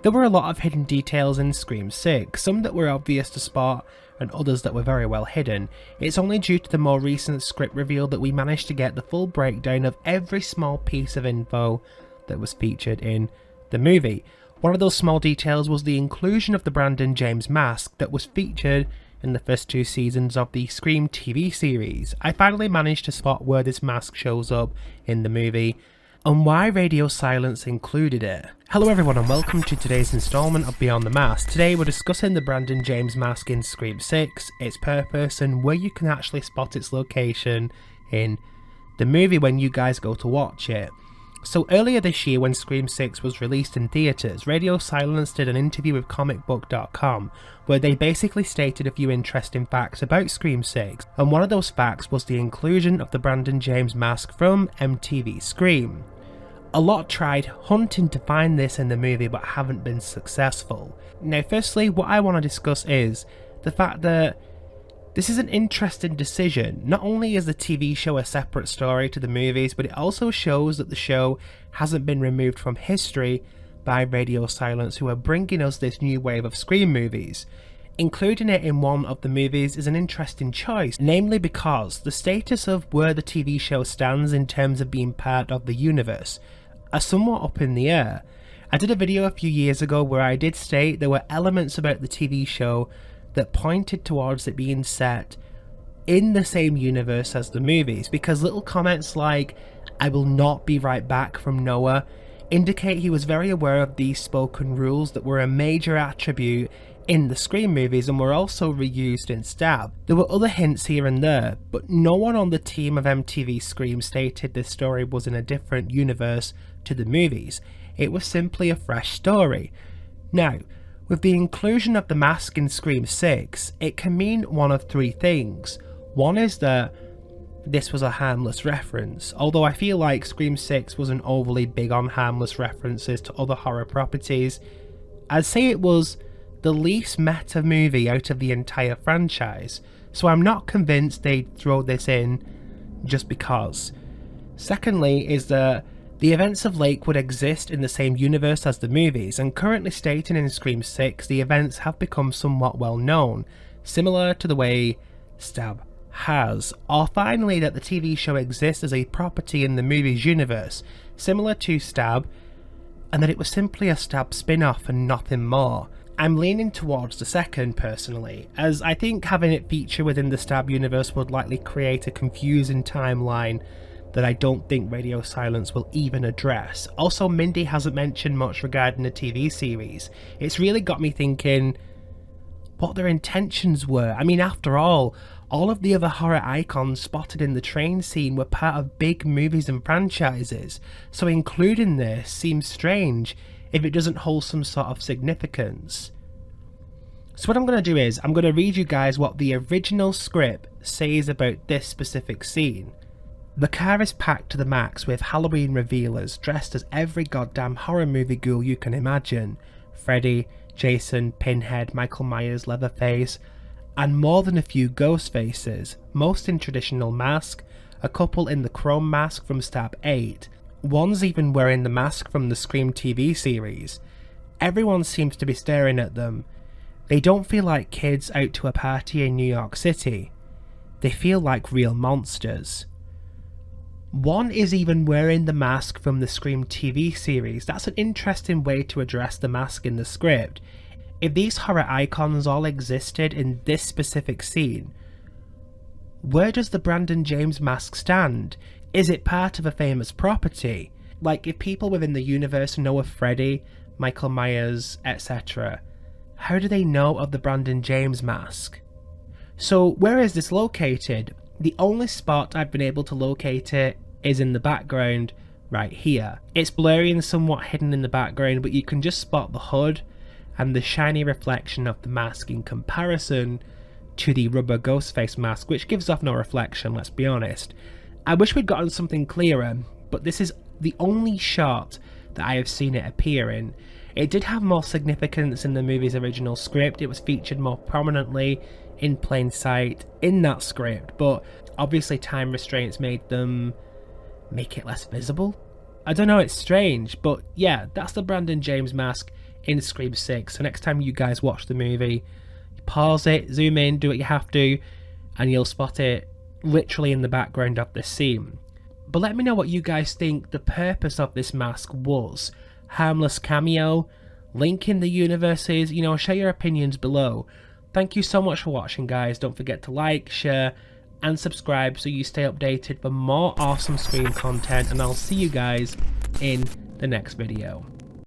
There were a lot of hidden details in Scream 6, some that were obvious to spot and others that were very well hidden. It's only due to the more recent script reveal that we managed to get the full breakdown of every small piece of info that was featured in the movie. One of those small details was the inclusion of the Brandon James mask that was featured in the first 2 seasons of the Scream TV series. I finally managed to spot where this mask shows up in the movie and why Radio Silence included it. Hello everyone and welcome to today's installment of Beyond the Mask. Today we're discussing the Brandon James mask in Scream 6, its purpose and where you can actually spot its location in the movie when you guys go to watch it. So earlier this year when Scream 6 was released in theatres, Radio Silence did an interview with comicbook.com where they basically stated a few interesting facts about Scream 6, and one of those facts was the inclusion of the Brandon James mask from MTV Scream. A lot tried hunting to find this in the movie but haven't been successful. Now firstly, what I want to discuss is the fact that this is an interesting decision. Not only is the TV show a separate story to the movies, but it also shows that the show hasn't been removed from history by Radio Silence, who are bringing us this new wave of Scream movies. Including it in one of the movies is an interesting choice, namely because the status of where the TV show stands in terms of being part of the universe are somewhat up in the air. I did a video a few years ago where I did state there were elements about the TV show that pointed towards it being set in the same universe as the movies, because little comments like "I will not be right back" from Noah indicate he was very aware of these spoken rules that were a major attribute in the Scream movies and were also reused in Stab. There were other hints here and there, but no one on the team of MTV Scream stated this story was in a different universe to the movies. It was simply a fresh story. Now, with the inclusion of the mask in Scream 6, it can mean one of 3 things. One is that this was a harmless reference, although I feel like Scream 6 wasn't overly big on harmless references to other horror properties. I'd say it was the least meta movie out of the entire franchise, so I'm not convinced they'd throw this in just because. Secondly is that the events of Lakewood exist in the same universe as the movies, and currently stating in Scream 6 the events have become somewhat well known, similar to the way Stab has. Or finally that the TV show exists as a property in the movie's universe, similar to Stab, and that it was simply a Stab spin-off and nothing more. I'm leaning towards the second personally, as I think having it feature within the Stab universe would likely create a confusing timeline that I don't think Radio Silence will even address. Also, Mindy hasn't mentioned much regarding the TV series. It's really got me thinking what their intentions were. I mean, after all of the other horror icons spotted in the train scene were part of big movies and franchises, so including this seems strange if it doesn't hold some sort of significance. So what I'm going to do is, I'm going to read you guys what the original script says about this specific scene. The car is packed to the max with Halloween revealers dressed as every goddamn horror movie ghoul you can imagine. Freddy, Jason, Pinhead, Michael Myers, Leatherface, and more than a few ghost faces, most in traditional mask, a couple in the chrome mask from Stab 8. One's even wearing the mask from the Scream TV series. Everyone seems to be staring at them. They don't feel like kids out to a party in New York City. They feel like real monsters. One is even wearing the mask from the Scream TV series. That's an interesting way to address the mask in the script. If these horror icons all existed in this specific scene, where does the Brandon James mask stand? Is it part of a famous property? Like, if people within the universe know of Freddy, Michael Myers, etc., how do they know of the Brandon James mask? So where is this located? The only spot I've been able to locate it is in the background right here. It's blurry and somewhat hidden in the background, but you can just spot the hood and the shiny reflection of the mask in comparison to the rubber ghost face mask, which gives off no reflection, let's be honest. I wish we'd gotten something clearer, but this is the only shot that I have seen it appear in. It did have more significance in the movie's original script. It was featured more prominently in plain sight in that script, but obviously time restraints made them make it less visible. I don't know, it's strange, but yeah, that's the Brandon James mask in Scream 6. So next time you guys watch the movie, pause it, zoom in, do what you have to, and you'll spot it literally in the background of this scene. But let me know what you guys think the purpose of this mask was. Harmless cameo, linking the universes, you know, share your opinions below. Thank you so much for watching, guys. Don't forget to like, share, and subscribe so you stay updated for more awesome Scream content, and I'll see you guys in the next video.